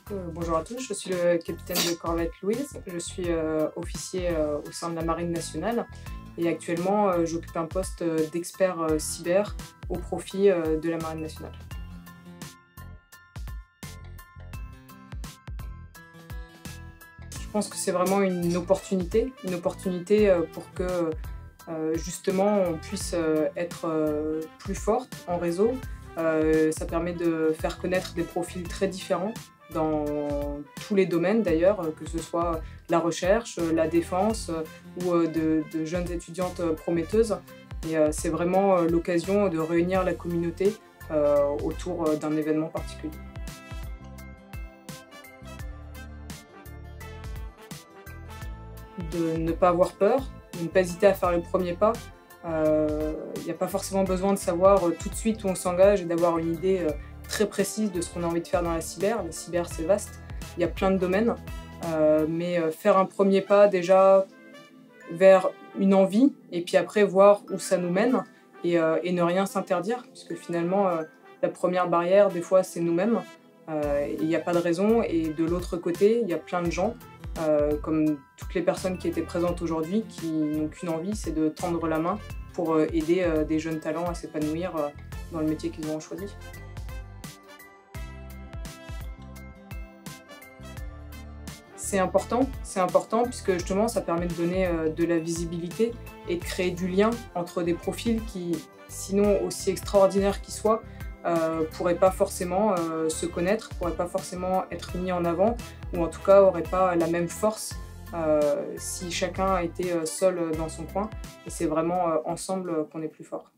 Bonjour à tous, je suis le capitaine de corvette Louise, je suis officier au sein de la Marine nationale et actuellement j'occupe un poste d'expert cyber au profit de la Marine nationale. Je pense que c'est vraiment une opportunité pour que justement on puisse être plus forte en réseau. Ça permet de faire connaître des profils très différents dans tous les domaines d'ailleurs, que ce soit la recherche, la défense ou de jeunes étudiantes prometteuses. Et c'est vraiment l'occasion de réunir la communauté autour d'un événement particulier. De ne pas avoir peur, de ne pas hésiter à faire le premier pas. Il n'y a pas forcément besoin de savoir tout de suite où on s'engage et d'avoir une idée très précise de ce qu'on a envie de faire dans la cyber. La cyber, c'est vaste, il y a plein de domaines, mais faire un premier pas déjà vers une envie et puis après voir où ça nous mène et ne rien s'interdire, puisque finalement la première barrière, des fois, c'est nous-mêmes. Il n'y a pas de raison et de l'autre côté, il y a plein de gens comme toutes les personnes qui étaient présentes aujourd'hui, qui n'ont qu'une envie, c'est de tendre la main pour aider des jeunes talents à s'épanouir dans le métier qu'ils auront choisi. C'est important puisque justement ça permet de donner de la visibilité et de créer du lien entre des profils qui, sinon aussi extraordinaires qu'ils soient, pourraient pas forcément se connaître, pourraient pas forcément être mis en avant, ou en tout cas n'auraient pas la même force si chacun était seul dans son coin. Et c'est vraiment ensemble qu'on est plus fort.